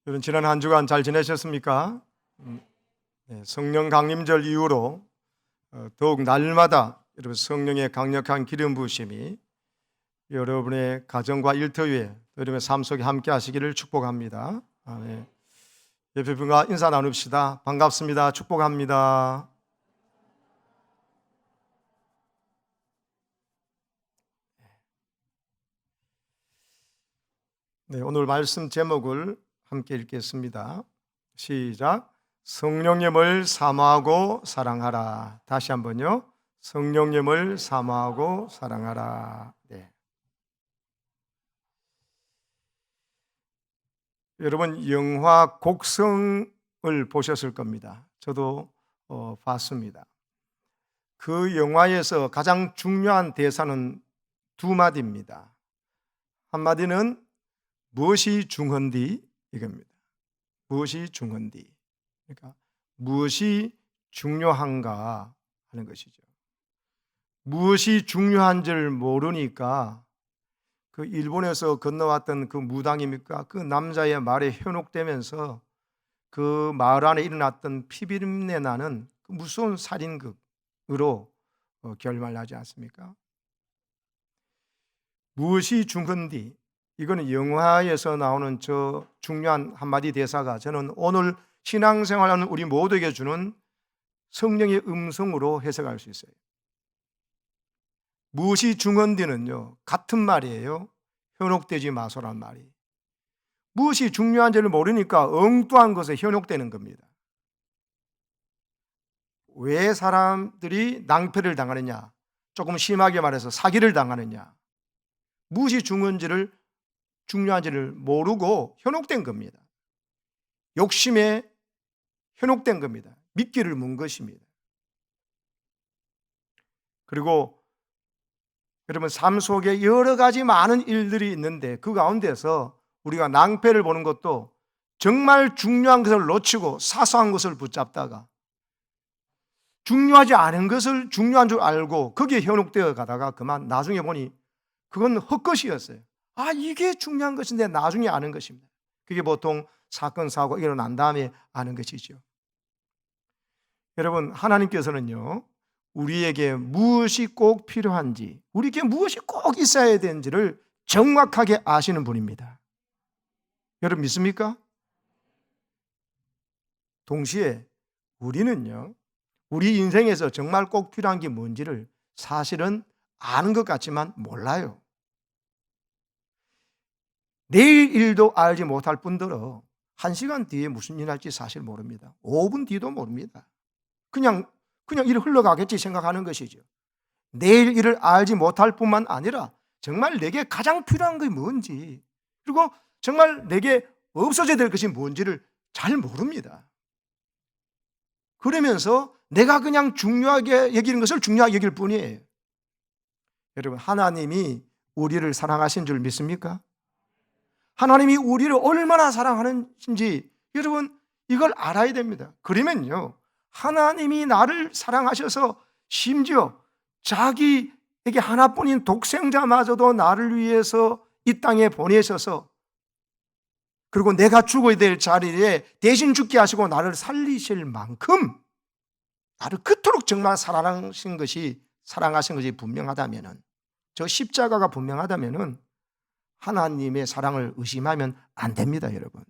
여러분 지난 한 주간 잘 지내셨습니까? 성령 강림절 이후로 더욱 날마다 여러분 성령의 강력한 기름 부으심이 여러분의 가정과 일터위에 여러분의 삶 속에 함께 하시기를 축복합니다. 아멘. 옆에 분과 인사 나눕시다. 반갑습니다. 축복합니다. 네, 오늘 말씀 제목을 함께 읽겠습니다. 시작. 성령님을 사모하고 사랑하라. 다시 한번요. 성령님을 사모하고 사랑하라. 네. 여러분 영화 곡성을 보셨을 겁니다. 저도 봤습니다. 그 영화에서 가장 중요한 대사는 두 마디입니다. 한 마디는 무엇이 중헌디 이겁니다. 무엇이 중헌디. 그러니까 무엇이 중요한가 하는 것이죠. 무엇이 중요한지를 모르니까 그 일본에서 건너왔던 그 무당입니까? 그 남자의 말에 현혹되면서 그 마을 안에 일어났던 피비린내 나는 그 무서운 살인극으로 결말나지 않습니까? 무엇이 중헌디. 이거는 영화에서 나오는 저 중요한 한마디 대사가 저는 오늘 신앙생활하는 우리 모두에게 주는 성령의 음성으로 해석할 수 있어요. 무엇이 중헌디는요, 같은 말이에요. 현혹되지 마소란 말이. 무엇이 중요한지를 모르니까 엉뚱한 것에 현혹되는 겁니다. 왜 사람들이 낭패를 당하느냐? 조금 심하게 말해서 사기를 당하느냐? 무엇이 중요한지를 모르고 현혹된 겁니다. 욕심에 현혹된 겁니다. 미끼를 문 것입니다. 그리고 여러분 삶 속에 여러 가지 많은 일들이 있는데 그 가운데서 우리가 낭패를 보는 것도 정말 중요한 것을 놓치고 사소한 것을 붙잡다가 중요하지 않은 것을 중요한 줄 알고 거기에 현혹되어 가다가 그만 나중에 보니 그건 헛것이었어요. 이게 중요한 것인데 나중에 아는 것입니다. 그게 보통 사건, 사고가 일어난 다음에 아는 것이죠. 여러분 하나님께서는요 우리에게 무엇이 꼭 필요한지, 우리에게 무엇이 꼭 있어야 되는지를 정확하게 아시는 분입니다. 여러분 믿습니까? 동시에 우리는요 우리 인생에서 정말 꼭 필요한 게 뭔지를 사실은 아는 것 같지만 몰라요. 내일 일도 알지 못할 뿐더러 1시간 뒤에 무슨 일 할지 사실 모릅니다. 5분 뒤도 모릅니다. 그냥 일이 흘러가겠지 생각하는 것이죠. 내일 일을 알지 못할 뿐만 아니라 정말 내게 가장 필요한 것이 뭔지, 그리고 정말 내게 없어져야 될 것이 뭔지를 잘 모릅니다. 그러면서 내가 그냥 중요하게 여기는 것을 중요하게 여길 뿐이에요. 여러분 하나님이 우리를 사랑하신 줄 믿습니까? 하나님이 우리를 얼마나 사랑하는지 여러분 이걸 알아야 됩니다. 그러면요 하나님이 나를 사랑하셔서 심지어 자기에게 하나뿐인 독생자마저도 나를 위해서 이 땅에 보내셔서 그리고 내가 죽어야 될 자리에 대신 죽게 하시고 나를 살리실 만큼 나를 그토록 정말 사랑하신 것이 분명하다면, 저 십자가가 분명하다면 하나님의 사랑을 의심하면 안 됩니다. 여러분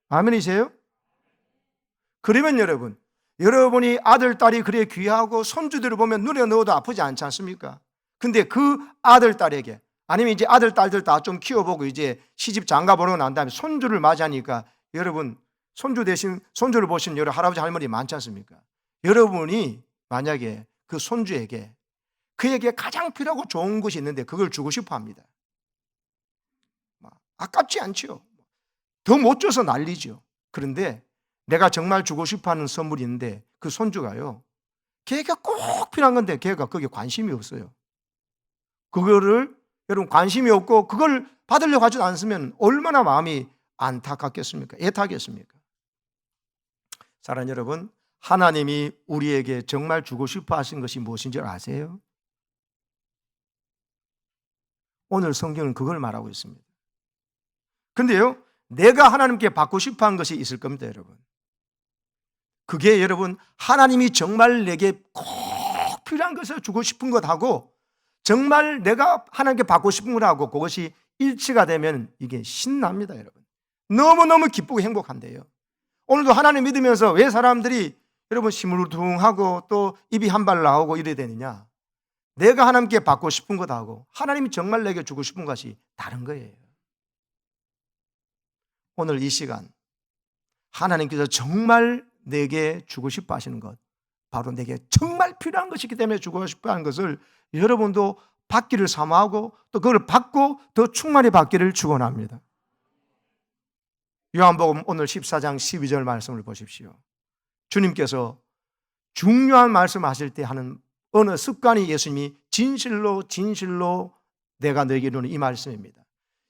아멘이세요? 그러면 여러분이 아들, 딸이 그래 귀하고 손주들을 보면 눈에 넣어도 아프지 않지 않습니까? 근데 그 아들, 딸에게 아니면 이제 아들, 딸들 다 좀 키워보고 이제 시집 장가 보러 난 다음에 손주를 맞이하니까 여러분 손주 대신 손주를 보신 여러 할아버지 할머니 많지 않습니까? 여러분이 만약에 그 손주에게 그에게 가장 필요하고 좋은 것이 있는데 그걸 주고 싶어 합니다. 아깝지 않죠? 더 못 줘서 난리죠. 그런데 내가 정말 주고 싶어하는 선물이 있는데 그 손주가요 걔가 꼭 필요한 건데 걔가 거기에 관심이 없어요. 그거를 여러분 관심이 없고 그걸 받으려고 하지 않으면 얼마나 마음이 안타깝겠습니까? 애타겠습니까? 사랑하는 여러분, 하나님이 우리에게 정말 주고 싶어 하신 것이 무엇인지 아세요? 오늘 성경은 그걸 말하고 있습니다. 그런데요, 내가 하나님께 받고 싶어 한 것이 있을 겁니다, 여러분. 그게 여러분, 하나님이 정말 내게 꼭 필요한 것을 주고 싶은 것하고 정말 내가 하나님께 받고 싶은 것하고 그것이 일치가 되면 이게 신납니다, 여러분. 너무너무 기쁘고 행복한데요. 오늘도 하나님 믿으면서 왜 사람들이 여러분 시무르둥하고 또 입이 한 발 나오고 이래야 되느냐? 내가 하나님께 받고 싶은 것하고 하나님이 정말 내게 주고 싶은 것이 다른 거예요. 오늘 이 시간 하나님께서 정말 내게 주고 싶어 하시는 것, 바로 내게 정말 필요한 것이기 때문에 주고 싶어 하는 것을 여러분도 받기를 사모하고 또 그걸 받고 더 충만히 받기를 축원합니다. 요한복음 오늘 14장 12절 말씀을 보십시오. 주님께서 중요한 말씀하실 때 하는 어느 습관이 예수님이 진실로 진실로 내가 너에게 이루는 이 말씀입니다.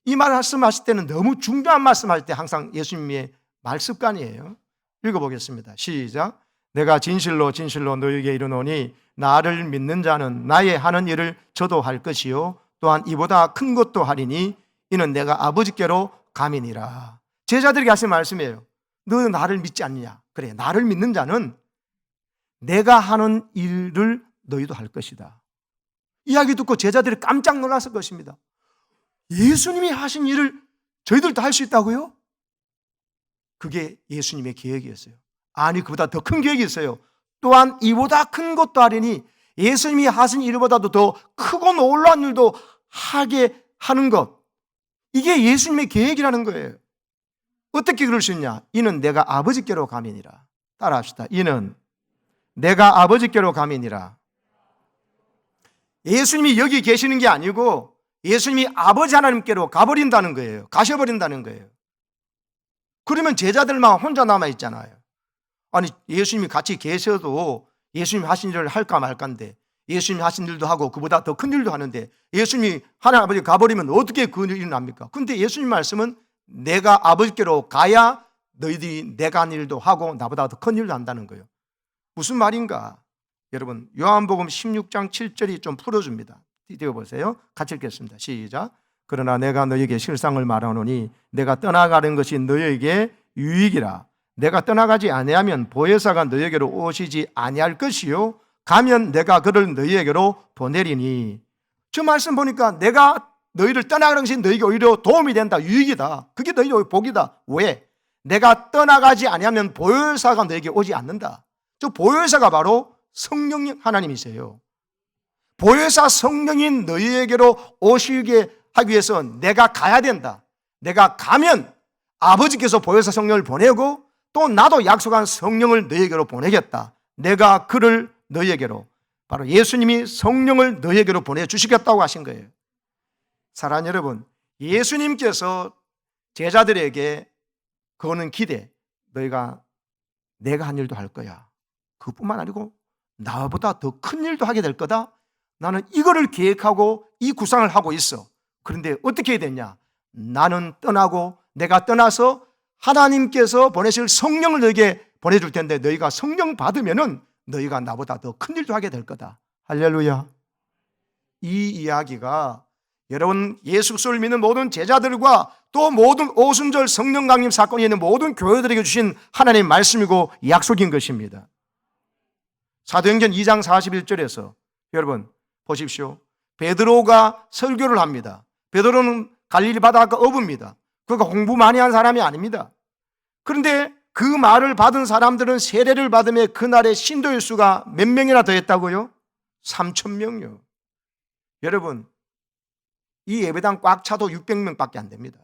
이 말씀하실 때는 너무 중요한 말씀할 때 항상 예수님의 말 습관이에요. 읽어보겠습니다. 시작. 내가 진실로 진실로 너에게 이르노니 나를 믿는 자는 나의 하는 일을 저도 할 것이요 또한 이보다 큰 것도 하리니 이는 내가 아버지께로 감이니라. 제자들에게 하신 말씀이에요. 너 나를 믿지 않느냐? 그래, 나를 믿는 자는 내가 하는 일을 너희도 할 것이다. 이야기 듣고 제자들이 깜짝 놀랐을 것입니다. 예수님이 하신 일을 저희들도 할 수 있다고요? 그게 예수님의 계획이었어요. 아니, 그보다 더 큰 계획이 있어요. 또한 이보다 큰 것도 하리니 예수님이 하신 일보다도 더 크고 놀라운 일도 하게 하는 것, 이게 예수님의 계획이라는 거예요. 어떻게 그럴 수 있냐? 이는 내가 아버지께로 감이니라. 따라합시다. 이는 내가 아버지께로 감이니라. 예수님이 여기 계시는 게 아니고 예수님이 아버지 하나님께로 가버린다는 거예요. 가셔버린다는 거예요. 그러면 제자들만 혼자 남아있잖아요. 아니, 예수님이 같이 계셔도 예수님이 하신 일을 할까 말까인데, 예수님이 하신 일도 하고 그보다 더 큰 일도 하는데 예수님이 하나님 아버지 가버리면 어떻게 그 일이 납니까? 근데 예수님 말씀은 내가 아버지께로 가야 너희들이 내가 한 일도 하고 나보다 더 큰 일도 한다는 거예요. 무슨 말인가? 여러분, 요한복음 16장 7절이 좀 풀어줍니다. 띄워보세요. 같이 읽겠습니다. 시작. 그러나 내가 너희에게 실상을 말하노니 내가 떠나가는 것이 너희에게 유익이라. 내가 떠나가지 아니하면 보혜사가 너희에게로 오시지 아니할 것이요 가면 내가 그를 너희에게로 보내리니. 저 말씀 보니까 내가 너희를 떠나가는 것이 너희에게 오히려 도움이 된다, 유익이다. 그게 너희의 복이다. 왜? 내가 떠나가지 아니하면 보혜사가 너희에게 오지 않는다. 저 보혜사가 바로 성령 하나님이세요. 보혜사 성령인 너희에게로 오시게 하기 위해서 내가 가야 된다. 내가 가면 아버지께서 보혜사 성령을 보내고 또 나도 약속한 성령을 너희에게로 보내겠다. 내가 그를 너희에게로, 바로 예수님이 성령을 너희에게로 보내주시겠다고 하신 거예요. 사랑하는 여러분, 예수님께서 제자들에게 그거는 기대, 너희가 내가 한 일도 할 거야. 그뿐만 아니고 나보다 더 큰 일도 하게 될 거다. 나는 이거를 계획하고 이 구상을 하고 있어. 그런데 어떻게 해야 되냐? 나는 떠나고 내가 떠나서 하나님께서 보내실 성령을 너에게 보내줄 텐데 너희가 성령 받으면은 너희가 나보다 더 큰 일도 하게 될 거다. 할렐루야. 이 이야기가 여러분 예수 그리스도를 믿는 모든 제자들과 또 모든 오순절 성령 강림 사건이 있는 모든 교회들에게 주신 하나님의 말씀이고 약속인 것입니다. 사도행전 2장 41절에서 여러분 보십시오. 베드로가 설교를 합니다. 베드로는 갈릴리 바닷가 어부입니다. 그가 공부 많이 한 사람이 아닙니다. 그런데 그 말을 받은 사람들은 세례를 받으며 그날의 신도의 수가 몇 명이나 더했다고요? 3,000명이요. 여러분, 이 예배당 꽉 차도 600명밖에 안 됩니다.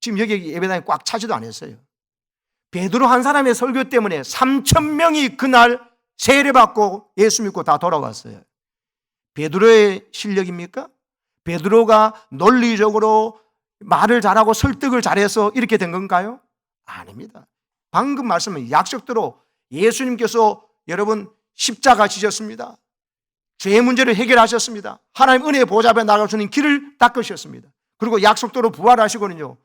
지금 여기 예배당이 꽉 차지도 않았어요. 베드로 한 사람의 설교 때문에 3,000명이 그날 세례받고 예수 믿고 다 돌아왔어요. 베드로의 실력입니까? 베드로가 논리적으로 말을 잘하고 설득을 잘해서 이렇게 된 건가요? 아닙니다. 방금 말씀은 약속대로 예수님께서 여러분 십자가 지셨습니다. 죄의 문제를 해결하셨습니다. 하나님 은혜의 보좌 앞에 나가시는 길을 닦으셨습니다. 그리고 약속대로 부활하시거든요.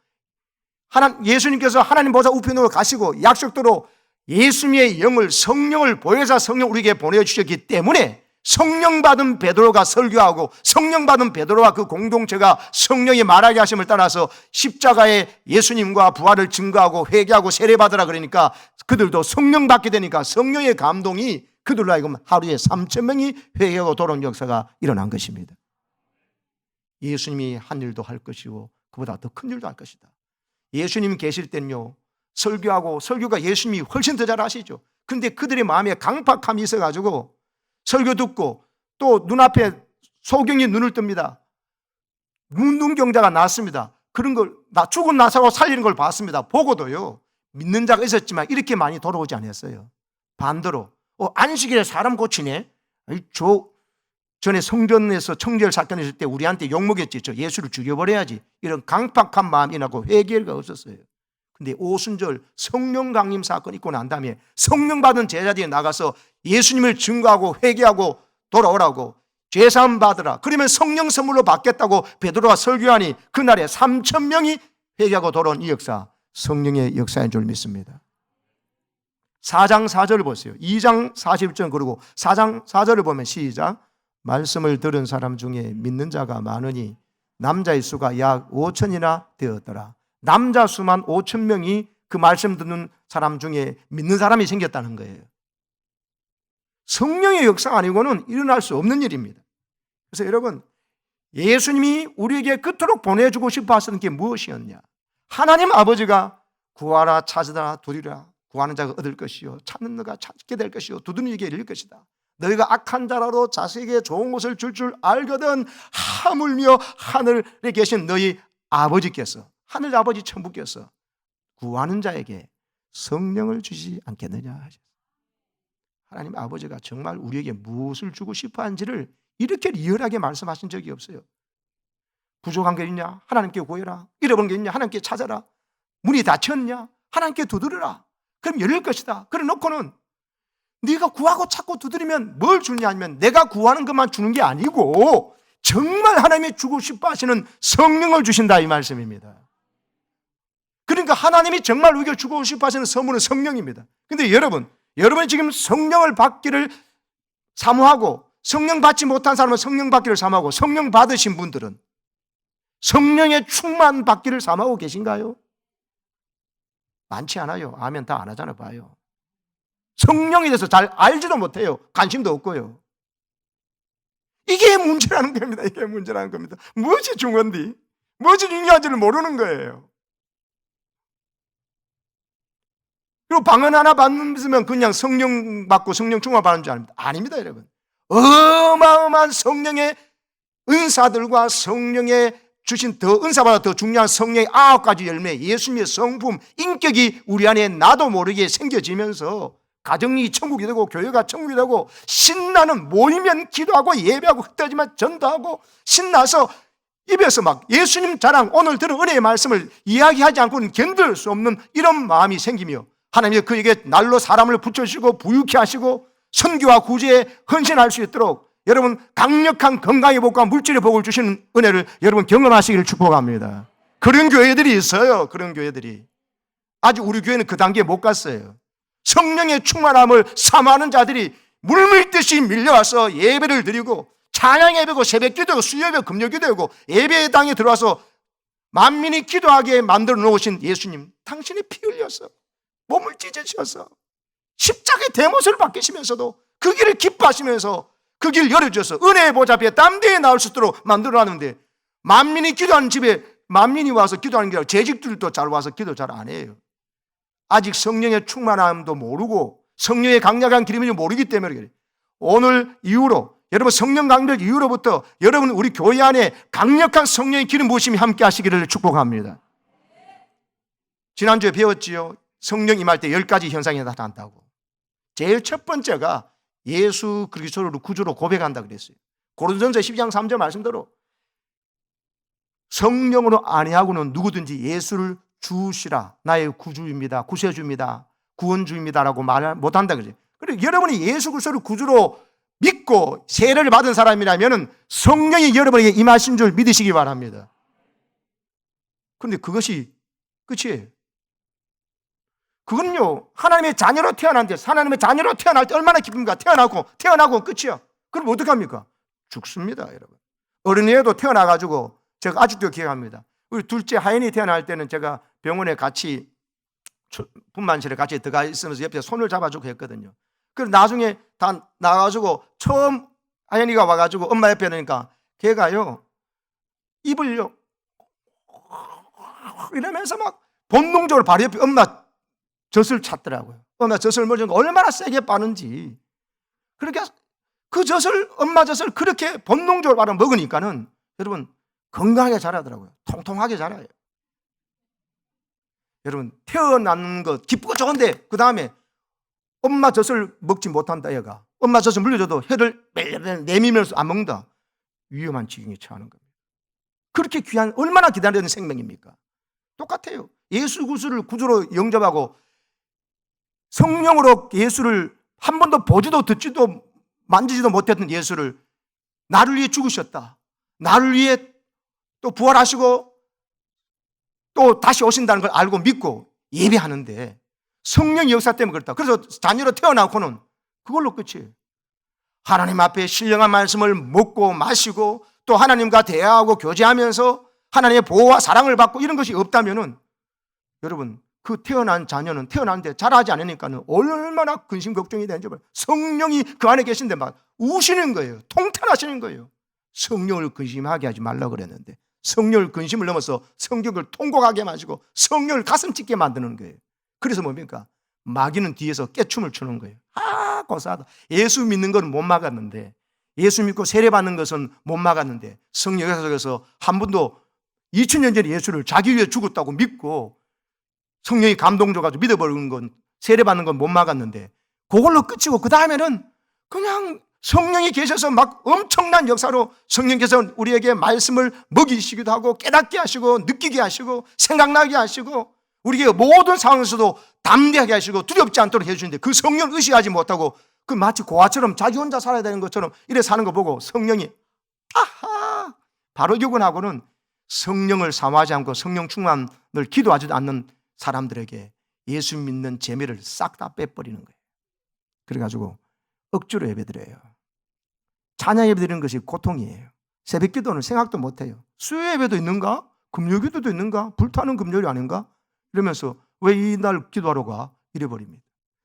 예수님께서 하나님 보좌 우편으로 가시고 약속대로 예수님의 영을, 성령을, 보혜사 성령 우리에게 보내주셨기 때문에 성령 받은 베드로가 설교하고 성령 받은 베드로와 그 공동체가 성령이 말하게 하심을 따라서 십자가의 예수님과 부활을 증거하고 회개하고 세례받으라 그러니까 그들도 성령 받게 되니까 성령의 감동이 그들로 하여금 하루에 3,000명이 회개하고 돌아온 역사가 일어난 것입니다. 예수님이 한 일도 할 것이고 그보다 더 큰 일도 할 것이다. 예수님 계실 때는요, 설교가 예수님이 훨씬 더 잘 아시죠. 그런데 그들의 마음에 강팍함이 있어가지고 설교 듣고 또 눈앞에 소경이 눈을 뜹니다. 눈경자가 났습니다. 그런 걸 죽은 나사로 살리는 걸 봤습니다. 보고도요, 믿는 자가 있었지만 이렇게 많이 돌아오지 않았어요. 반대로 안식일에 사람 고치네. 전에 성전에서 청절 사건 있을 때 우리한테 욕먹였지. 저 예수를 죽여버려야지. 이런 강팍한 마음이 나고 회개가 없었어요. 근데 오순절 성령 강림 사건 있고 난 다음에 성령 받은 제자들이 나가서 예수님을 증거하고 회개하고 돌아오라고 죄사함 받으라. 그러면 성령 선물로 받겠다고 베드로가 설교하니 그날에 3,000명이 회개하고 돌아온 이 역사, 성령의 역사인 줄 믿습니다. 4장 4절을 보세요. 2장 40절 그리고 4장 4절을 보면 시작. 말씀을 들은 사람 중에 믿는 자가 많으니 남자의 수가 약 5천이나 되었더라. 남자 수만 5,000명이 그 말씀 듣는 사람 중에 믿는 사람이 생겼다는 거예요. 성령의 역사 아니고는 일어날 수 없는 일입니다. 그래서 여러분, 예수님이 우리에게 그토록 보내주고 싶어 하시는 게 무엇이었냐? 하나님 아버지가 구하라 찾으라 두리라. 구하는 자가 얻을 것이요 찾는 너가 찾게 될 것이요 두드리는 이에게 열릴 것이다. 너희가 악한 자라도 자식에게 좋은 것을 줄 알거든 하물며 하늘에 계신 너희 아버지께서, 하늘 아버지 천부께서 구하는 자에게 성령을 주지 않겠느냐 하셨어요. 하나님 아버지가 정말 우리에게 무엇을 주고 싶어 하는지를 이렇게 리얼하게 말씀하신 적이 없어요. 부족한 게 있냐? 하나님께 구해라. 잃어버린 게 있냐? 하나님께 찾아라. 문이 닫혔냐? 하나님께 두드려라. 그럼 열릴 것이다. 그래 놓고는 네가 구하고 찾고 두드리면 뭘 주느냐 하면 내가 구하는 것만 주는 게 아니고 정말 하나님이 주고 싶어 하시는 성령을 주신다 이 말씀입니다. 그러니까 하나님이 정말 우리에게 주고 싶어 하시는 선물은 성령입니다. 근데 여러분이 지금 성령을 받기를 사모하고 성령 받지 못한 사람은 성령 받기를 사모하고 성령 받으신 분들은 성령의 충만 받기를 사모하고 계신가요? 많지 않아요. 아멘 다 안 하잖아 봐요. 성령에 대해서 잘 알지도 못해요. 관심도 없고요. 이게 문제라는 겁니다. 이게 문제라는 겁니다. 무엇이 중요한지, 무엇이 중요한지를 모르는 거예요. 그리고 방언 하나 받으면 그냥 성령 받고 성령 충만 받는 줄 압니다. 아닙니다, 여러분. 어마어마한 성령의 은사들과 성령의 주신 더 은사보다 더 중요한 성령의 9가지 열매, 예수님의 성품, 인격이 우리 안에 나도 모르게 생겨지면서 가정이 천국이 되고 교회가 천국이 되고 신나는 모이면 기도하고 예배하고 흩어지면 전도하고 신나서 입에서 막 예수님 자랑, 오늘 들은 은혜의 말씀을 이야기하지 않고는 견딜 수 없는 이런 마음이 생기며 하나님이 그에게 날로 사람을 붙여주시고 부유케 하시고 선교와 구제에 헌신할 수 있도록 여러분 강력한 건강의 복과 물질의 복을 주시는 은혜를 여러분 경험하시기를 축복합니다. 그런 교회들이 있어요. 그런 교회들이 아직 우리 교회는 그 단계에 못 갔어요. 성령의 충만함을 사모하는 자들이 물밀듯이 밀려와서 예배를 드리고 찬양 예배고 새벽 기도고 수요 예배 금요 기도고 예배당에 들어와서 만민이 기도하게 만들어 놓으신 예수님, 당신이 피 흘려서 몸을 찢으셔서 십자가의 대못을 받으시면서도 그 길을 기뻐하시면서 그 길 열어주셔서 은혜의 보좌 앞에 담대히 나올 수 있도록 만들어놨는데 만민이 기도하는 집에 만민이 와서 기도하는 게 아니라 재직들도 잘 와서 기도 잘 안 해요. 아직 성령의 충만함도 모르고 성령의 강력한 기름인지 모르기 때문에 그래요. 오늘 이후로 여러분 성령 강력 이후로부터 여러분 우리 교회 안에 강력한 성령의 기름 부으심이 함께 하시기를 축복합니다. 지난주에 배웠지요. 성령 임할 때 10가지 현상이 나타난다고. 제일 첫 번째가 예수 그리스도를 구주로 고백한다 그랬어요. 고린도전서 12장 3절 말씀대로 성령으로 아니하고는 누구든지 예수를 주시라, 나의 구주입니다, 구세주입니다, 구원주입니다라고 말 못한다 그러죠. 그리고 여러분이 예수 그리스도를 구주로 믿고 세례를 받은 사람이라면 성령이 여러분에게 임하신 줄 믿으시기 바랍니다. 그런데 그것이 끝이에요. 그건요 하나님의 자녀로 태어난데 하나님의 자녀로 태어날 때 얼마나 기쁩니까? 태어나고 끝이요. 그럼 어떡합니까? 죽습니다, 여러분. 어린이에도 태어나가지고 제가 아직도 기억합니다. 우리 둘째 하연이 태어날 때는 제가 병원에 같이 분만실에 같이 들어가 있으면서 옆에 손을 잡아주고 했거든요. 그래서 나중에 다 나와가지고 처음 하연이가 와가지고 엄마 옆에 있으니까 걔가요 입을요 이러면서 막 본능적으로 바로 옆에 엄마 젖을 찾더라고요. 엄마 젖을 먹으니까 얼마나 세게 빠는지. 그렇게 그 젖을 엄마 젖을 그렇게 본능적으로 바로 먹으니까는 여러분 건강하게 자라더라고요. 통통하게 자라요. 여러분 태어나는 것 기쁘고 좋은데 그 다음에 엄마 젖을 먹지 못한다 얘가 엄마 젖을 물려줘도 혀를 매일 내밀면서 안 먹는다. 위험한 지경에 처하는 겁니다. 그렇게 귀한 얼마나 기다리는 생명입니까? 똑같아요. 예수 그리스도를 구주로 영접하고 성령으로 예수를 한 번도 보지도 듣지도 만지지도 못했던 예수를 나를 위해 죽으셨다. 나를 위해 또 부활하시고 또 다시 오신다는 걸 알고 믿고 예배하는데 성령의 역사 때문에 그렇다. 그래서 자녀로 태어나고는 그걸로 끝이에요. 하나님 앞에 신령한 말씀을 먹고 마시고 또 하나님과 대화하고 교제하면서 하나님의 보호와 사랑을 받고 이런 것이 없다면은 여러분 그 태어난 자녀는 태어났는데 자라지 않으니까는 얼마나 근심 걱정이 되는지 몰라요. 성령이 그 안에 계신데 막 우시는 거예요. 통탄하시는 거예요. 성령을 근심하게 하지 말라고 그랬는데 성령을 근심을 넘어서 성경을 통곡하게 마시고 성령을 가슴 찢게 만드는 거예요. 그래서 뭡니까? 마귀는 뒤에서 깨춤을 추는 거예요. 아 고사하다. 예수 믿는 건 못 막았는데 예수 믿고 세례받는 것은 못 막았는데 성령 역사에서 한 번도 2000년 전에 예수를 자기 위해 죽었다고 믿고 성령이 감동 줘가지고 믿어버리는 건 세례받는 건 못 막았는데 그걸로 끝이고 그 다음에는 그냥 성령이 계셔서 막 엄청난 역사로 성령께서 우리에게 말씀을 먹이시기도 하고 깨닫게 하시고 느끼게 하시고 생각나게 하시고 우리에게 모든 상황에서도 담대하게 하시고 두렵지 않도록 해주시는데 그 성령을 의식하지 못하고 그 마치 고아처럼 자기 혼자 살아야 되는 것처럼 이래 사는 거 보고 성령이 아하 바로 교훈하고는 성령을 사모하지 않고 성령 충만을 기도하지도 않는 사람들에게 예수 믿는 재미를 싹 다 빼버리는 거예요. 그래가지고 억지로 예배드려요. 찬양 예배드리는 것이 고통이에요. 새벽 기도는 생각도 못해요. 수요 예배도 있는가? 금요 기도도 있는가? 불타는 금요일이 아닌가? 이러면서 왜 이날 기도하러 가? 이래버립니다.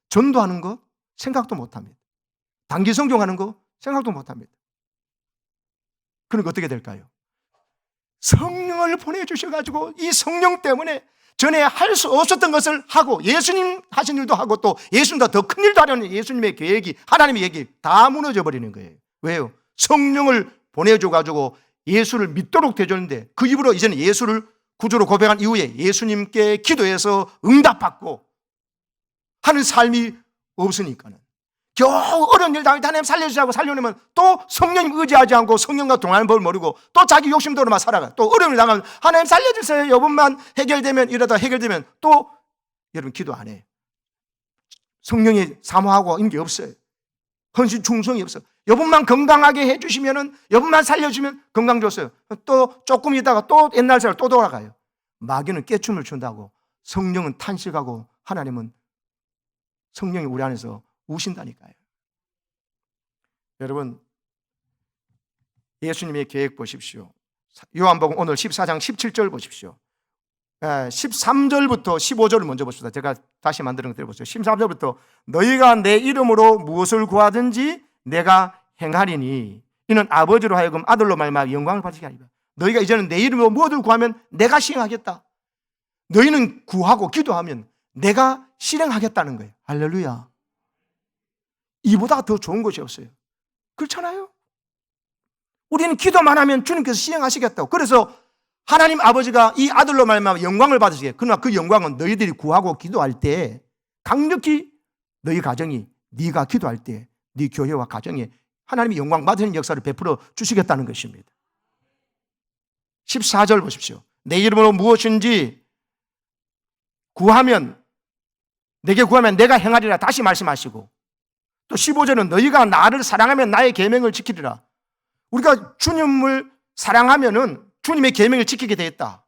전도하는 거 생각도 못합니다. 단기 성경하는 거 생각도 못합니다. 그러니까 어떻게 될까요? 성령을 보내주셔가지고 이 성령 때문에 전에 할 수 없었던 것을 하고 예수님 하신 일도 하고 또 예수님보다 더 큰 일도 하려는 예수님의 계획이 하나님의 계획이 다 무너져 버리는 거예요. 왜요? 성령을 보내줘가지고 예수를 믿도록 되줬는데 그 입으로 이제는 예수를 구주로 고백한 이후에 예수님께 기도해서 응답받고 하는 삶이 없으니까는 겨우 어려운 일 당할 때 하나님 살려주자고 살려내면 또 성령님 의지하지 않고 성령과 동하는 법을 모르고 또 자기 욕심대로만 살아가. 또 어려운 일 당하면 하나님 살려주세요. 여분만 해결되면 이러다 해결되면 또 여러분 기도 안 해. 성령이 사모하고 있는 게 없어요. 헌신 충성이 없어. 여분만 건강하게 해주시면은 여분만 살려주면 건강 줬어요. 또 조금 있다가 또 옛날 생활 또 돌아가요. 마귀는 깨춤을 춘다고 성령은 탄식하고 하나님은 성령이 우리 안에서 우신다니까요. 여러분 예수님의 계획 보십시오. 요한복음 오늘 14장 17절 보십시오. 13절부터 15절을 먼저 보십시다. 제가 다시 만드는 거 들어보세요. 13절부터 너희가 내 이름으로 무엇을 구하든지 내가 행하리니 이는 아버지로 하여금 아들로 말미암아 영광을 받으시게 하리라. 너희가 이제는 내 이름으로 무엇을 구하면 내가 시행하겠다. 너희는 구하고 기도하면 내가 실행하겠다는 거예요. 할렐루야. 이보다 더 좋은 것이 없어요. 그렇잖아요. 우리는 기도만 하면 주님께서 시행하시겠다고. 그래서 하나님 아버지가 이 아들로 말미암아 영광을 받으시게. 그러나 그 영광은 너희들이 구하고 기도할 때 강력히 너희 가정이 네가 기도할 때 네 교회와 가정에 하나님이 영광 받으시는 역사를 베풀어 주시겠다는 것입니다. 14절 보십시오. 내 이름으로 무엇인지 구하면 내게 구하면 내가 행하리라 다시 말씀하시고 또 15절은 너희가 나를 사랑하면 나의 계명을 지키리라. 우리가 주님을 사랑하면은 주님의 계명을 지키게 되었다.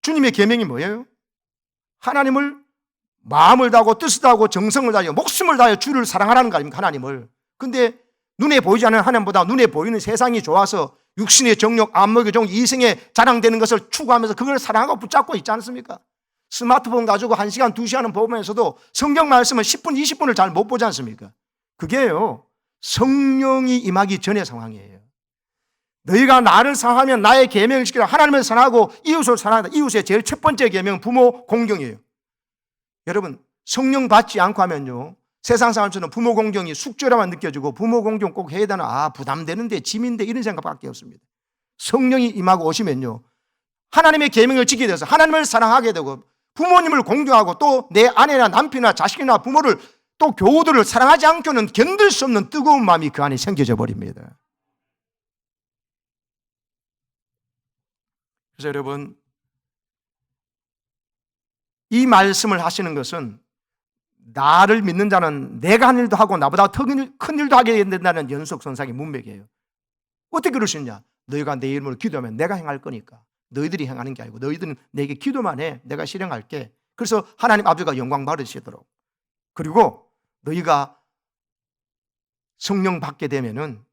주님의 계명이 뭐예요? 하나님을 마음을 다하고 뜻을 다하고 정성을 다하여 목숨을 다하여 주를 사랑하라는 거 아닙니까? 하나님을. 근데 눈에 보이지 않는 하나님보다 눈에 보이는 세상이 좋아서 육신의 정욕, 안목의 정욕, 이생에 자랑되는 것을 추구하면서 그걸 사랑하고 붙잡고 있지 않습니까? 스마트폰 가지고 1시간, 2시간은 보면서도 성경 말씀은 10분, 20분을 잘 못 보지 않습니까? 그게요, 성령이 임하기 전의 상황이에요. 너희가 나를 사랑하면 나의 계명을 지키라. 하나님을 사랑하고 이웃을 사랑하다. 이웃의 제일 첫 번째 계명은 부모 공경이에요. 여러분, 성령 받지 않고 하면요, 세상 사람처럼 부모 공경이 숙제라만 느껴지고 부모 공경 꼭 해야 되나, 부담되는데, 짐인데, 이런 생각밖에 없습니다. 성령이 임하고 오시면요, 하나님의 계명을 지키게 돼서 하나님을 사랑하게 되고 부모님을 공경하고 또 내 아내나 남편이나 자식이나 부모를 또 교우들을 사랑하지 않고는 견딜 수 없는 뜨거운 마음이 그 안에 생겨져 버립니다. 그래서 여러분, 이 말씀을 하시는 것은 나를 믿는 자는 내가 한 일도 하고 나보다 더 큰 일도 하게 된다는 연속선상의 문맥이에요. 어떻게 그럴 수 있냐? 너희가 내 이름으로 기도하면 내가 행할 거니까. 너희들이 행하는 게 아니고 너희들은 내게 기도만 해. 내가 실행할게. 그래서 하나님 아버지가 영광 받으시도록. 그리고 너희가 성령 받게 되면은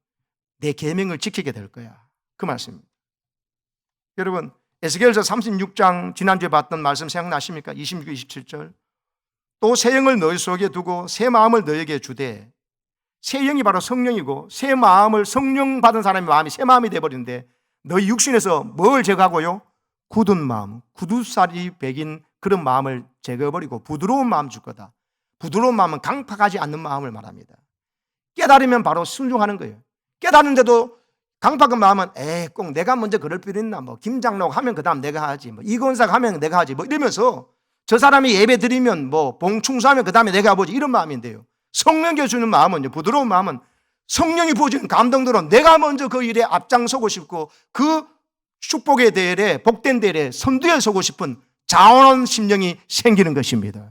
내 계명을 지키게 될 거야. 그 말씀입니다. 여러분, 에스겔서 36장 지난주에 봤던 말씀 생각나십니까? 26, 27절. 또 새 영을 너희 속에 두고 새 마음을 너희에게 주되, 새 영이 바로 성령이고 새 마음을, 성령 받은 사람의 마음이 새 마음이 되어버리는데 너희 육신에서 뭘 제거하고요? 굳은 마음, 굳은살이 배긴 그런 마음을 제거해버리고 부드러운 마음 줄 거다. 부드러운 마음은 강팍하지 않는 마음을 말합니다. 깨달으면 바로 순종하는 거예요. 깨달는데도 강팍한 마음은 꼭 내가 먼저 그럴 필요 있나, 김장록 하면 그 다음 내가 하지, 이건사가 하면 내가 하지, 이러면서 저 사람이 예배 드리면 봉충수하면 그 다음에 내가 보지, 이런 마음인데요, 성령께 주는 마음은요, 부드러운 마음은 성령이 부어주는 감동대로 내가 먼저 그 일에 앞장서고 싶고 그 축복의 대열에, 복된 대열에 선두에 서고 싶은 자원한 심령이 생기는 것입니다.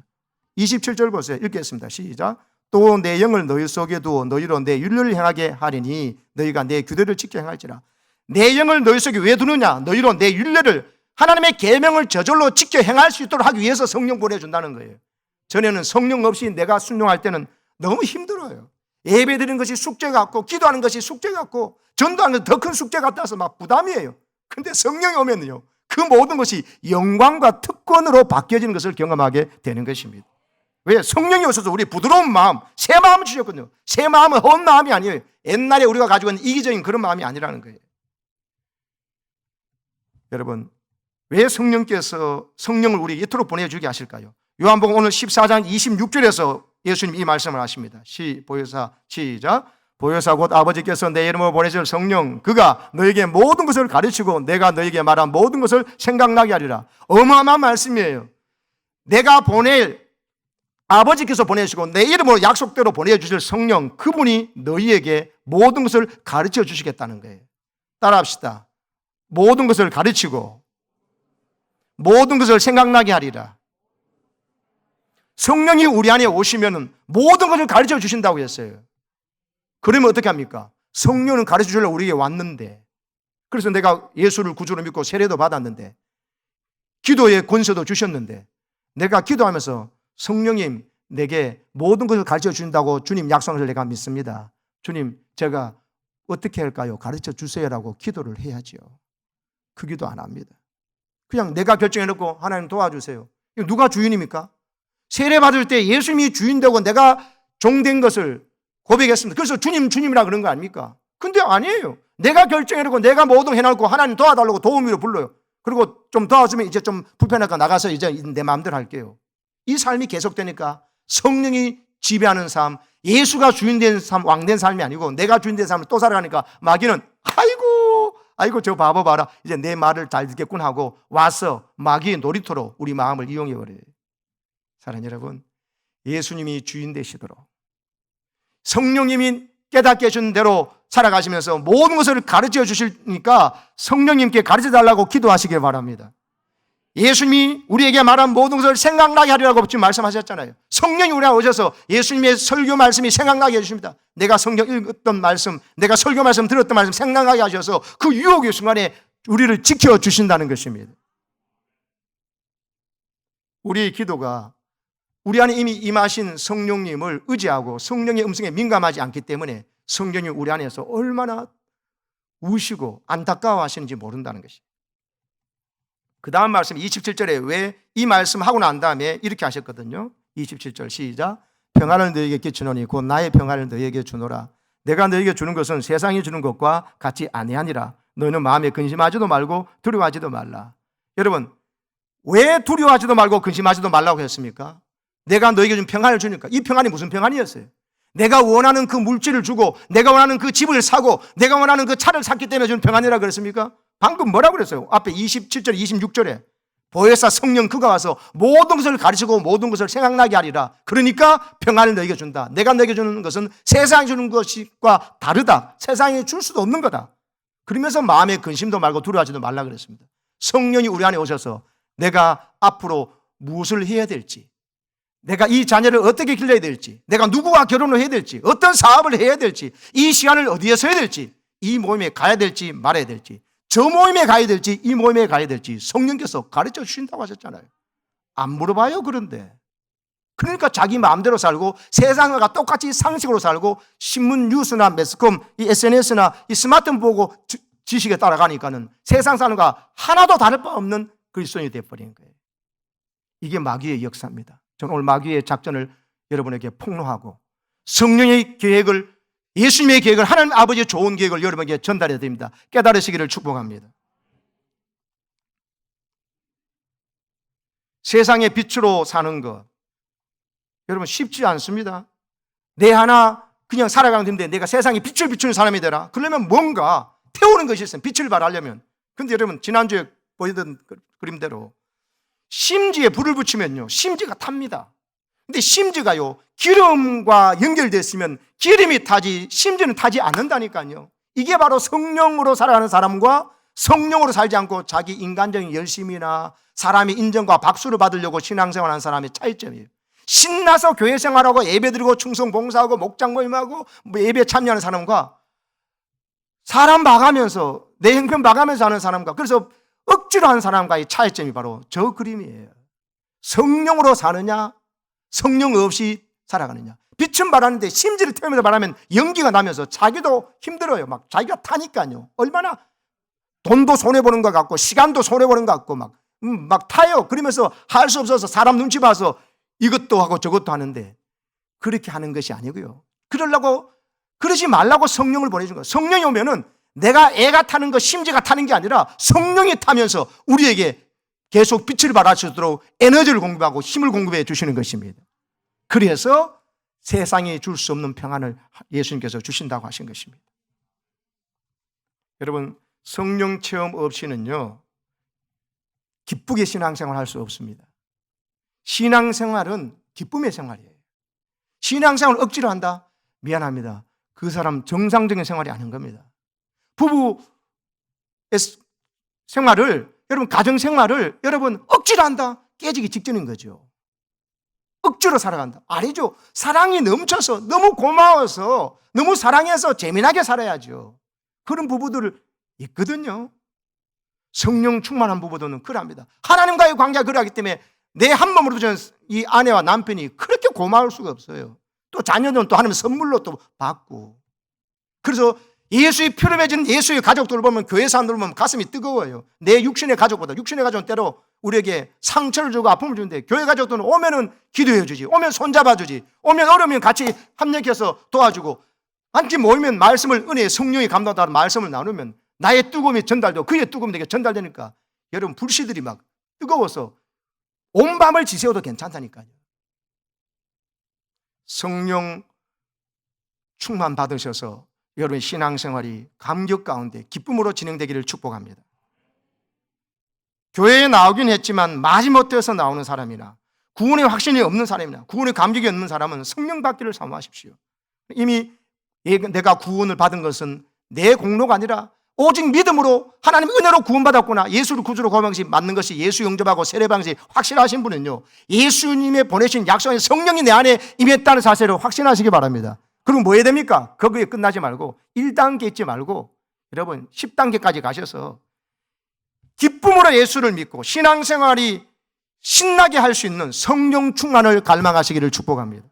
27절 보세요. 읽겠습니다. 시작. 또 내 영을 너희 속에 두어 너희로 내 율례를 행하게 하리니 너희가 내 규례를 지켜 행할지라. 내 영을 너희 속에 왜 두느냐? 너희로 내 율례를, 하나님의 계명을 저절로 지켜 행할 수 있도록 하기 위해서 성령 보내준다는 거예요. 전에는 성령 없이 내가 순종할 때는 너무 힘들어요. 예배 드리는 것이 숙제 같고 기도하는 것이 숙제 같고 전도하는 것이 더 큰 숙제 같아서 막 부담이에요. 그런데 성령이 오면요, 그 모든 것이 영광과 특권으로 바뀌어지는 것을 경험하게 되는 것입니다. 왜? 성령이 오셔서 우리 부드러운 마음, 새 마음을 주셨거든요. 새 마음은 헛 마음이 아니에요. 옛날에 우리가 가지고 있는 이기적인 그런 마음이 아니라는 거예요. 여러분, 왜 성령께서 성령을 우리 이토록 보내주게 하실까요? 요한복음 오늘 14장 26절에서 예수님 이 말씀을 하십니다. 보혜사, 시작. 보혜사 곧 아버지께서 내 이름으로 보내실 성령, 그가 너에게 모든 것을 가르치고 내가 너에게 말한 모든 것을 생각나게 하리라. 어마어마한 말씀이에요. 내가 보낼, 아버지께서 보내시고 내 이름으로 약속대로 보내주실 성령, 그분이 너희에게 모든 것을 가르쳐 주시겠다는 거예요. 따라합시다. 모든 것을 가르치고 모든 것을 생각나게 하리라. 성령이 우리 안에 오시면 모든 것을 가르쳐 주신다고 했어요. 그러면 어떻게 합니까? 성령은 가르쳐 주려고 우리에게 왔는데, 그래서 내가 예수를 구주로 믿고 세례도 받았는데, 기도의 권세도 주셨는데, 내가 기도하면서 성령님 내게 모든 것을 가르쳐 주신다고 주님 약속을 내가 믿습니다. 주님, 제가 어떻게 할까요? 가르쳐 주세요라고 기도를 해야죠. 그 기도 안 합니다. 그냥 내가 결정해놓고 하나님 도와주세요. 이거 누가 주인입니까? 세례 받을 때 예수님이 주인되고 내가 종된 것을 고백했습니다. 그래서 주님, 주님이라 그런 거 아닙니까? 근데 아니에요. 내가 결정해놓고 내가 모든 해놓고 하나님 도와달라고 도우미로 불러요. 그리고 좀 도와주면 이제 좀 불편하니까 나가서 이제 내 마음대로 할게요. 이 삶이 계속되니까 성령이 지배하는 삶, 예수가 주인된 삶, 왕된 삶이 아니고 내가 주인된 삶을 또 살아가니까 마귀는 아이고 저 바보 봐라, 이제 내 말을 잘 듣겠군 하고 와서 마귀의 놀이터로 우리 마음을 이용해버려요. 사랑하는 여러분, 예수님이 주인 되시도록 성령님이 깨닫게 해준 대로 살아가시면서 모든 것을 가르쳐 주시니까 성령님께 가르쳐 달라고 기도하시길 바랍니다. 예수님이 우리에게 말한 모든 것을 생각나게 하리라고 지금 말씀하셨잖아요. 성령이 우리 안에 오셔서 예수님의 설교 말씀이 생각나게 해주십니다. 내가 성경 읽었던 말씀, 내가 설교 말씀 들었던 말씀 생각나게 하셔서 그 유혹의 순간에 우리를 지켜주신다는 것입니다. 우리의 기도가 우리 안에 이미 임하신 성령님을 의지하고 성령의 음성에 민감하지 않기 때문에 성령이 우리 안에서 얼마나 우시고 안타까워하시는지 모른다는 것이. 그 다음 말씀 27절에 왜 이 말씀 하고 난 다음에 이렇게 하셨거든요. 27절 시작. 평안을 너희에게 끼치노니 곧 나의 평안을 너희에게 주노라. 내가 너희에게 주는 것은 세상이 주는 것과 같이 아니하니라. 너희는 마음에 근심하지도 말고 두려워하지도 말라. 여러분, 왜 두려워하지도 말고 근심하지도 말라고 했습니까? 내가 너희에게 준 평안을 주니까. 이 평안이 무슨 평안이었어요? 내가 원하는 그 물질을 주고 내가 원하는 그 집을 사고 내가 원하는 그 차를 샀기 때문에 준 평안이라고 그랬습니까? 방금 뭐라고 그랬어요? 앞에 27절 26절에 보혜사 성령 그가 와서 모든 것을 가르치고 모든 것을 생각나게 하리라. 그러니까 평안을 너희에게 준다. 내가 너희에게 주는 것은 세상이 주는 것과 다르다. 세상이 줄 수도 없는 거다. 그러면서 마음에 근심도 말고 두려워하지도 말라 그랬습니다. 성령이 우리 안에 오셔서 내가 앞으로 무엇을 해야 될지, 내가 이 자녀를 어떻게 길러야 될지, 내가 누구와 결혼을 해야 될지, 어떤 사업을 해야 될지, 이 시간을 어디에서 해야 될지, 이 모임에 가야 될지 말아야 될지, 저 모임에 가야 될지 이 모임에 가야 될지 성령께서 가르쳐 주신다고 하셨잖아요. 안 물어봐요. 그런데 그러니까 자기 마음대로 살고 세상과 똑같이 상식으로 살고 신문 뉴스나 매스컴 이 SNS나 이 스마트폰 보고 지식에 따라가니까는 세상 사는 것과 하나도 다를 바 없는 그리스도인이 되어버린 거예요. 이게 마귀의 역사입니다. 저는 오늘 마귀의 작전을 여러분에게 폭로하고 성령의 계획을, 예수님의 계획을, 하나님 아버지의 좋은 계획을 여러분에게 전달해 드립니다. 깨달으시기를 축복합니다. 세상의 빛으로 사는 것, 여러분 쉽지 않습니다. 내 하나 그냥 살아가는 데인데 내가 세상에 빛을 비추는 사람이 되라. 그러려면 뭔가 태우는 것이 있어요. 빛을 발하려면. 근데 여러분 지난주에 보여드린 그림대로 심지에 불을 붙이면요 심지가 탑니다. 근데 심지가요 기름과 연결됐으면 기름이 타지 심지는 타지 않는다니까요. 이게 바로 성령으로 살아가는 사람과 성령으로 살지 않고 자기 인간적인 열심이나 사람의 인정과 박수를 받으려고 신앙생활하는 사람의 차이점이에요. 신나서 교회 생활하고 예배드리고 충성 봉사하고 목장 모임하고 예배 참여하는 사람과 사람 봐가면서 내 형편 봐가면서 하는 사람과, 그래서 억지로 하는 사람과의 차이점이 바로 저 그림이에요. 성령으로 사느냐 성령 없이 살아가느냐. 빛은 발하는데 심지를 태우면서 말하면 연기가 나면서 자기도 힘들어요. 막 자기가 타니까요. 얼마나 돈도 손해보는 것 같고 시간도 손해보는 것 같고 막 타요. 그러면서 할 수 없어서 사람 눈치 봐서 이것도 하고 저것도 하는데 그렇게 하는 것이 아니고요. 그러지 말라고 성령을 보내준 거예요. 성령이 오면은 내가 애가 타는 거 심지가 타는 게 아니라 성령이 타면서 우리에게 계속 빛을 발할 수 있도록 에너지를 공급하고 힘을 공급해 주시는 것입니다. 그래서 세상이 줄 수 없는 평안을 예수님께서 주신다고 하신 것입니다. 여러분 성령 체험 없이는요 기쁘게 신앙생활 할 수 없습니다. 신앙생활은 기쁨의 생활이에요. 신앙생활을 억지로 한다? 미안합니다. 그 사람 정상적인 생활이 아닌 겁니다. 부부 생활을, 여러분 가정생활을 여러분 억지로 한다? 깨지기 직전인 거죠. 억지로 살아간다? 아니죠. 사랑이 넘쳐서 너무 고마워서 너무 사랑해서 재미나게 살아야죠. 그런 부부들 있거든요. 성령 충만한 부부들은 그럽니다. 하나님과의 관계가 그러하기 때문에 내 한 몸으로 전 이 아내와 남편이 그렇게 고마울 수가 없어요. 또 자녀들은 또 하나님 선물로 또 받고. 그래서 예수의 피로 맺은 예수의 가족들을 보면, 교회 사람들을 보면 가슴이 뜨거워요. 내 육신의 가족보다. 육신의 가족은 때로 우리에게 상처를 주고 아픔을 주는데 교회 가족들은 오면은 기도해 주지, 오면 손잡아 주지, 오면 어려우면 같이 합력해서 도와주고, 한끼 모이면 말씀을, 은혜의 성령이 감동하는 말씀을 나누면 나의 뜨거움이 전달되고 그의 뜨거움이 내게 전달되니까 여러분 불씨들이 막 뜨거워서 온 밤을 지새워도 괜찮다니까요. 성령 충만 받으셔서 여러분의 신앙생활이 감격 가운데 기쁨으로 진행되기를 축복합니다. 교회에 나오긴 했지만 마지못해서 나오는 사람이나 구원의 확신이 없는 사람이나 구원의 감격이 없는 사람은 성령 받기를 사모하십시오. 이미 내가 구원을 받은 것은 내 공로가 아니라 오직 믿음으로 하나님의 은혜로 구원받았구나, 예수를 구주로 고백하는 것이 맞는 것이 예수 영접하고 세례받은 것이 확실하신 분은요 예수님의 보내신 약속의 성령이 내 안에 임했다는 사실을 확신하시기 바랍니다. 그럼 뭐 해야 됩니까? 거기에 끝나지 말고 1단계 있지 말고 여러분 10단계까지 가셔서 기쁨으로 예수를 믿고 신앙생활이 신나게 할 수 있는 성령 충만을 갈망하시기를 축복합니다.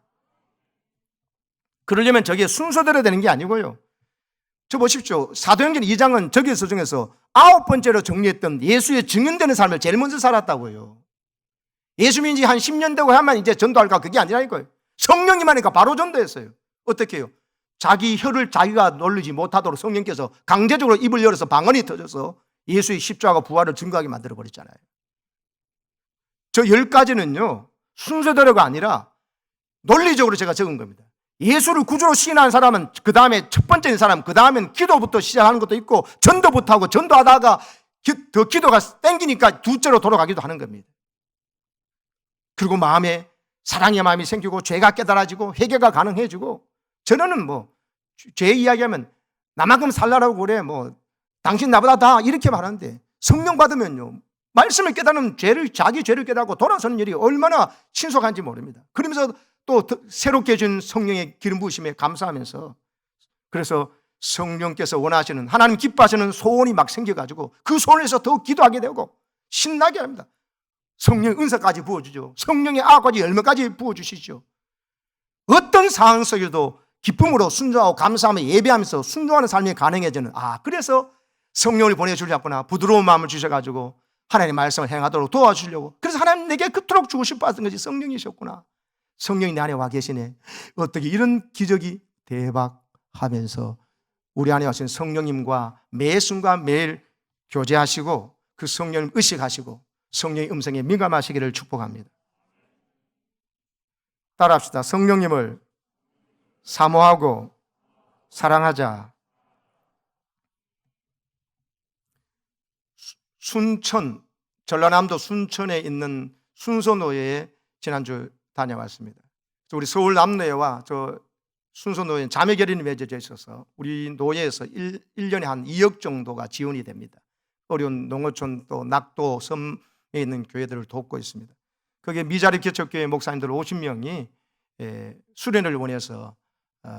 그러려면 저게 순서대로 되는 게 아니고요. 저 보십시오. 사도행전 2장은 저기서 중에서 9번째로 정리했던 예수의 증인되는 삶을 제일 먼저 살았다고요. 예수 믿은 지 한 10년 되고 하면 이제 전도할까? 그게 아니라니까요. 성령님 하니까 바로 전도했어요. 어떻게 해요? 자기 혀를 자기가 놀리지 못하도록 성령께서 강제적으로 입을 열어서 방언이 터져서 예수의 십자가와 부활을 증거하게 만들어버렸잖아요. 저 10가지는요 순서대로가 아니라 논리적으로 제가 적은 겁니다. 예수를 구주로 시인한 사람은 그 다음에 첫 번째인 사람, 그 다음엔 기도부터 시작하는 것도 있고 전도부터 하고 전도하다가 더 기도가 땡기니까 둘째로 돌아가기도 하는 겁니다. 그리고 마음에 사랑의 마음이 생기고 죄가 깨달아지고 회개가 가능해지고, 저는 뭐 죄 이야기하면 나만큼 살라라고 그래, 뭐 당신 나보다 다 이렇게 말하는데, 성령 받으면요 말씀을 깨달으면 자기 죄를 깨닫고 돌아서는 일이 얼마나 신속한지 모릅니다. 그러면서 또 새롭게 준 성령의 기름 부으심에 감사하면서, 그래서 성령께서 원하시는, 하나님 기뻐하시는 소원이 막 생겨가지고 그 소원에서 더 기도하게 되고 신나게 합니다. 성령 은사까지 부어주죠. 성령의 아까지 열매까지 부어주시죠. 어떤 상황 속에도 기쁨으로 순종하고 감사하며 예배하면서 순종하는 삶이 가능해지는, 그래서 성령을 보내주셨구나, 부드러운 마음을 주셔가지고 하나님의 말씀을 행하도록 도와주려고, 그래서 하나님 내게 그토록 주고 싶었던 것이 성령이셨구나, 성령이 내 안에 와 계시네, 어떻게 이런 기적이 대박 하면서 우리 안에 와신 성령님과 매 순간 매일 교제하시고 그 성령을 의식하시고 성령의 음성에 민감하시기를 축복합니다. 따라합시다. 성령님을 사모하고 사랑하자. 순천, 전라남도 순천에 있는 순소노예에 지난주 다녀왔습니다. 우리 서울 남노예와 저 순소노예는 자매 결연이 맺어져 있어서 우리 노예에서 1년에 한 2억 정도가 지원이 됩니다. 어려운 농어촌 또 낙도 섬에 있는 교회들을 돕고 있습니다. 거기에 미자립 개척교회 목사님들 50명이 수련을 원해서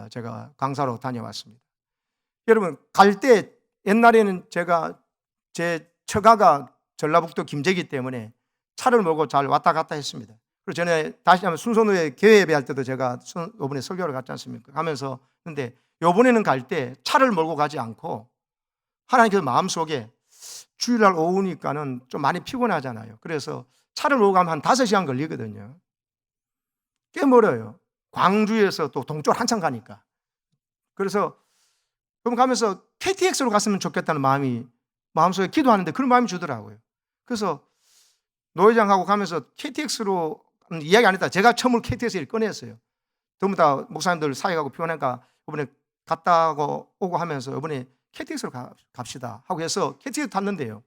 제가 강사로 다녀왔습니다. 여러분, 갈 때 옛날에는 제가 제 처가가 전라북도 김제기 때문에 차를 몰고 잘 왔다 갔다 했습니다. 그리고 전에 다시 한번 순소노예 교회 예배할 때도 제가 이번에 설교를 갔지 않습니까? 가면서, 근데 이번에는 갈 때 차를 몰고 가지 않고 하나님께서 마음속에 주일날 오후니까는 좀 많이 피곤하잖아요. 그래서 차를 몰고 가면 한 5시간 걸리거든요. 꽤 멀어요. 광주에서 또 동쪽으로 한참 가니까. 그래서 그럼 가면서 KTX로 갔으면 좋겠다는 마음이 마음속에 기도하는데 그런 마음이 주더라고요. 그래서 노회장하고 가면서 KTX로 이야기 안 했다. 제가 처음으로 KTX를 꺼냈어요. 전부 다 목사님들 사역하고 피곤하니까 이번에 갔다 오고 하면서 이번에 KTX로 갑시다 하고 해서 KTX 탔는데요,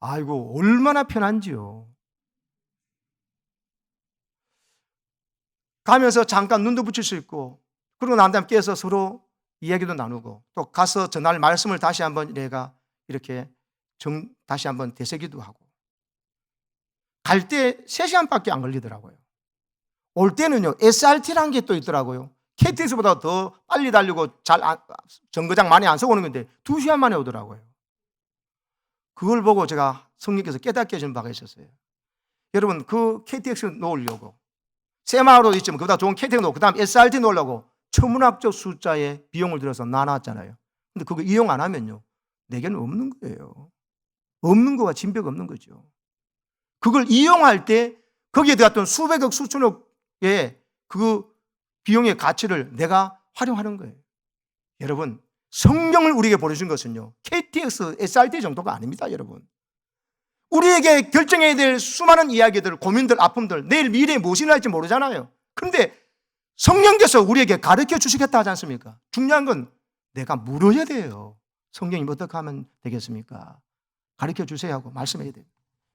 아이고 얼마나 편한지요. 가면서 잠깐 눈도 붙일 수 있고, 그러고 난 다음에 깨서 서로 이야기도 나누고, 또 가서 전날 말씀을 다시 한번 내가 이렇게 다시 한번 되새기도 하고, 갈 때 3시간밖에 안 걸리더라고요. 올 때는요 SRT라는 게 또 있더라고요. KTX보다 더 빨리 달리고 정거장 많이 안 서고 오는 건데 2시간 만에 오더라고요. 그걸 보고 제가 성령께서 깨닫게 해준 바가 있었어요. 여러분, 그 KTX 놓으려고 새마을호도 있지만 그보다 좋은 KTX 놓고 그 다음 SRT 놓으려고 천문학적 숫자의 비용을 들여서 나눴잖아요. 근데 그거 이용 안 하면요 내게는 없는 거예요. 없는 거가 진배가 없는 거죠. 그걸 이용할 때 거기에 들어갔던 수백억 수천억의 그 비용의 가치를 내가 활용하는 거예요. 여러분, 성령을 우리에게 보내준 것은요 KTX, SRT 정도가 아닙니다. 여러분, 우리에게 결정해야 될 수많은 이야기들, 고민들, 아픔들, 내일 미래에 무엇이 날지 모르잖아요. 그런데 성령께서 우리에게 가르쳐 주시겠다 하지 않습니까? 중요한 건 내가 물어야 돼요. 성령님 어떻게 하면 되겠습니까? 가르쳐 주세요 하고 말씀해야 돼요.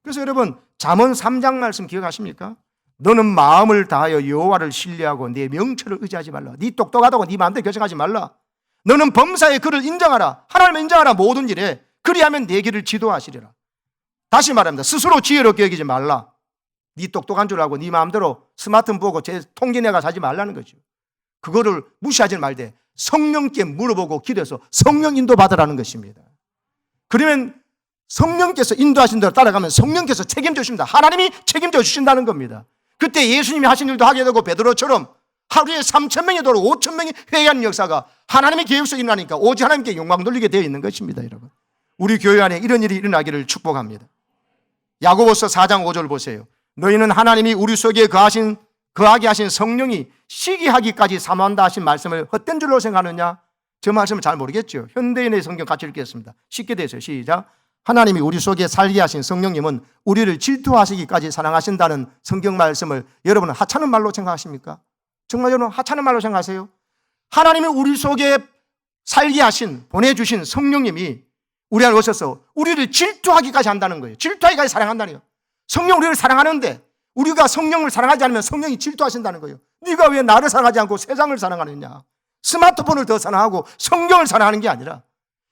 그래서 여러분, 잠언 3장 말씀 기억하십니까? 너는 마음을 다하여 여호와를 신뢰하고 네 명철을 의지하지 말라. 네 똑똑하다고 네 마음대로 결정하지 말라. 너는 범사의 그를 인정하라. 하나님을 인정하라. 모든 일에 그리하면 네 길을 지도하시리라. 다시 말합니다. 스스로 지혜롭게 여기지 말라. 네 똑똑한 줄 알고 네 마음대로 스마트폰 보고 제 통계내가 사지 말라는 거죠. 그거를 무시하지 말되 성령께 물어보고 기도해서 성령 인도 받으라는 것입니다. 그러면 성령께서 인도하신 대로 따라가면 성령께서 책임져 주십니다. 하나님이 책임져 주신다는 겁니다. 그때 예수님이 하신 일도 하게 되고 베드로처럼 하루에 3,000명이 돌고 5,000명이 회개하는 역사가 하나님의 계획 속에 일어나니까 오직 하나님께 영광 돌리게 되어 있는 것입니다. 여러분, 우리 교회 안에 이런 일이 일어나기를 축복합니다. 야고보서 4장 5절 보세요. 너희는 하나님이 우리 속에 거하게 하신 성령이 시기하기까지 사모한다 하신 말씀을 헛된 줄로 생각하느냐? 저 말씀을 잘 모르겠죠. 현대인의 성경 같이 읽겠습니다. 쉽게 되세요. 시작. 하나님이 우리 속에 살게 하신 성령님은 우리를 질투하시기까지 사랑하신다는 성경 말씀을 여러분은 하찮은 말로 생각하십니까? 정말 여러분 하찮은 말로 생각하세요? 하나님이 우리 속에 살게 하신, 보내주신 성령님이 우리 안에 오셔서 우리를 질투하기까지 한다는 거예요. 질투하기까지 사랑한다는 거예요. 성령 우리를 사랑하는데 우리가 성령을 사랑하지 않으면 성령이 질투하신다는 거예요. 네가 왜 나를 사랑하지 않고 세상을 사랑하느냐? 스마트폰을 더 사랑하고 성경을 사랑하는 게 아니라,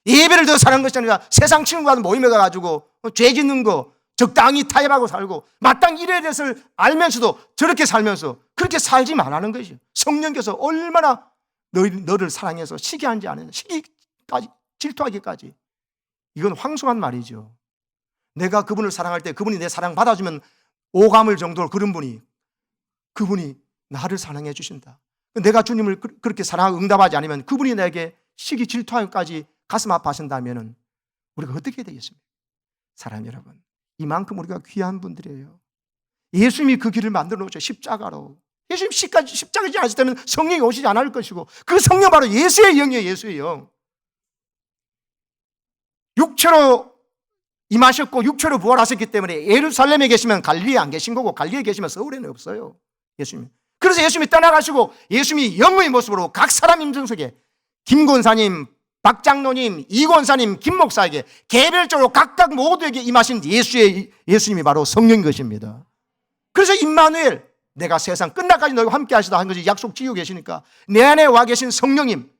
예배를 더 사랑하는 것이 아니라 세상 친구와 모임에 가가지고 죄 짓는 거 적당히 타협하고 살고 마땅히 이래야 될 것을 알면서도 저렇게 살면서 그렇게 살지 말라는 것이죠. 성령께서 얼마나 너를 사랑해서 시기한지 아느냐. 시기까지, 질투하기까지. 이건 황송한 말이죠. 내가 그분을 사랑할 때 그분이 내 사랑 받아주면 오감을 정도로 그분이 나를 사랑해 주신다. 내가 주님을 그렇게 사랑하고 응답하지 않으면 그분이 내게 시기 질투하기까지 가슴 아파하신다면 우리가 어떻게 되겠습니까? 사랑 여러분, 이만큼 우리가 귀한 분들이에요. 예수님이 그 길을 만들어 놓으셨죠. 십자가로. 예수님 십자가지 않으셨다면 성령이 오시지 않을 것이고, 그 성령 바로 예수의 영이에요. 예수의 영. 육체로 임하셨고 육체로 부활하셨기 때문에 예루살렘에 계시면 갈릴리에 안 계신 거고, 갈릴리에 계시면 서울에는 없어요. 예수님. 그래서 예수님이 떠나가시고 예수님이 영의 모습으로 각 사람 임종 속에 김 권사님, 박 장로님, 이 권사님, 김 목사에게 개별적으로 각각 모두에게 임하신 예수님이 바로 성령인 것입니다. 그래서 임마누엘, 내가 세상 끝날까지 너희와 함께 하시다 한 것이 약속 지고 계시니까 내 안에 와 계신 성령님,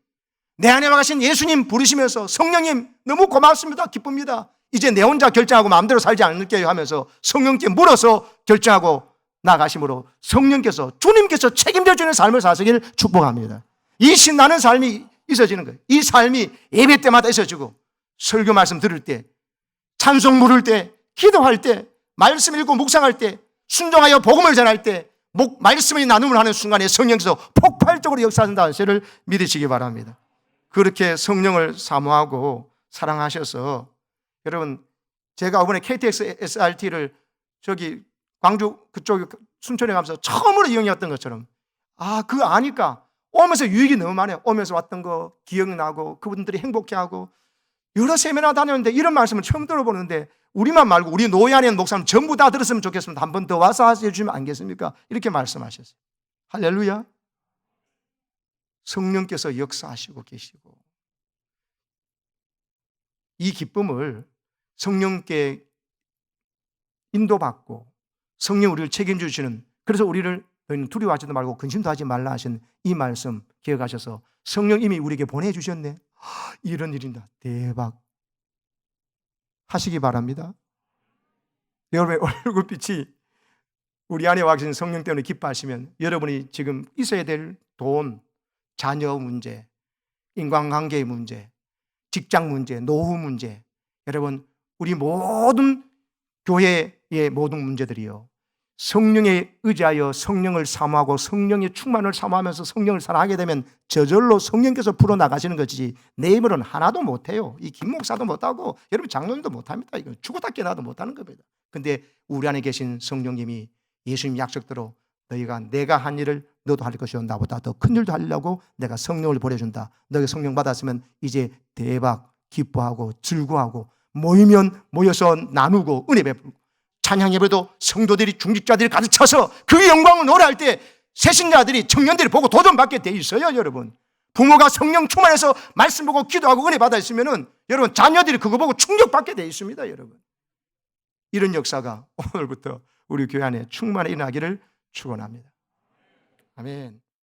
내 안에 와 계신 예수님 부르시면서 성령님 너무 고맙습니다. 기쁩니다. 이제 내 혼자 결정하고 마음대로 살지 않을게요 하면서 성령께 물어서 결정하고 나가심으로 성령께서, 주님께서 책임져 주는 삶을 사시길 축복합니다. 이 신나는 삶이 있어지는 거예요. 이 삶이 예배 때마다 있어지고, 설교 말씀 들을 때, 찬송 부를 때, 기도할 때, 말씀 읽고 묵상할 때, 순종하여 복음을 전할 때, 말씀의 나눔을 하는 순간에 성령께서 폭발적으로 역사하신다는 사실을 믿으시기 바랍니다. 그렇게 성령을 사모하고 사랑하셔서, 여러분, 제가 이번에 KTX SRT를 저기 광주 그쪽 순천에 가면서 처음으로 이용했던 것처럼, 그거 아니까 오면서 유익이 너무 많아요. 오면서 왔던 거 기억나고 그분들이 행복해하고, 여러 세미나 다녔는데 이런 말씀을 처음 들어보는데 우리만 말고 우리 노예 안에 있는 목사님 전부 다 들었으면 좋겠습니다. 한 번 더 와서 해주시면 안 겠습니까? 이렇게 말씀하셨어요. 할렐루야. 성령께서 역사하시고 계시고, 이 기쁨을 성령께 인도받고 성령 우리를 책임져 주시는, 그래서 우리를 너희는 두려워하지도 말고 근심도 하지 말라 하신 이 말씀 기억하셔서 성령 이미 우리에게 보내주셨네. 이런 일인다. 대박 하시기 바랍니다. 여러분의 얼굴빛이 우리 안에 와 계신 성령 때문에 기뻐하시면 여러분이 지금 있어야 될 돈, 자녀 문제, 인간관계의 문제, 직장 문제, 노후 문제, 여러분 우리 모든 교회의 모든 문제들이요, 성령에 의지하여 성령을 사모하고 성령의 충만을 사모하면서 성령을 사랑하게 되면 저절로 성령께서 풀어나가시는 것이지 내 힘으로는 하나도 못해요. 이 김 목사도 못하고 여러분 장로님도 못합니다. 이거 죽었다 깨어나도 못하는 겁니다. 근데 우리 안에 계신 성령님이 예수님 약속대로 너희가 내가 한 일을 너도 할 것이요 나보다 더 큰 일도 하려고 내가 성령을 보내준다. 너희가 성령 받았으면 이제 대박 기뻐하고 즐거워하고, 모이면 모여서 나누고 은혜 베풀고, 찬양 예배도 성도들이 중직자들이 가득 차서 그 영광을 노래할 때 새신자들이 청년들이 보고 도전받게 돼 있어요. 여러분, 부모가 성령 충만해서 말씀 보고 기도하고 은혜 받아 있으면은 여러분 자녀들이 그거 보고 충격받게 돼 있습니다. 여러분, 이런 역사가 오늘부터 우리 교회 안에 충만히 일어나기를 축원합니다. 아멘.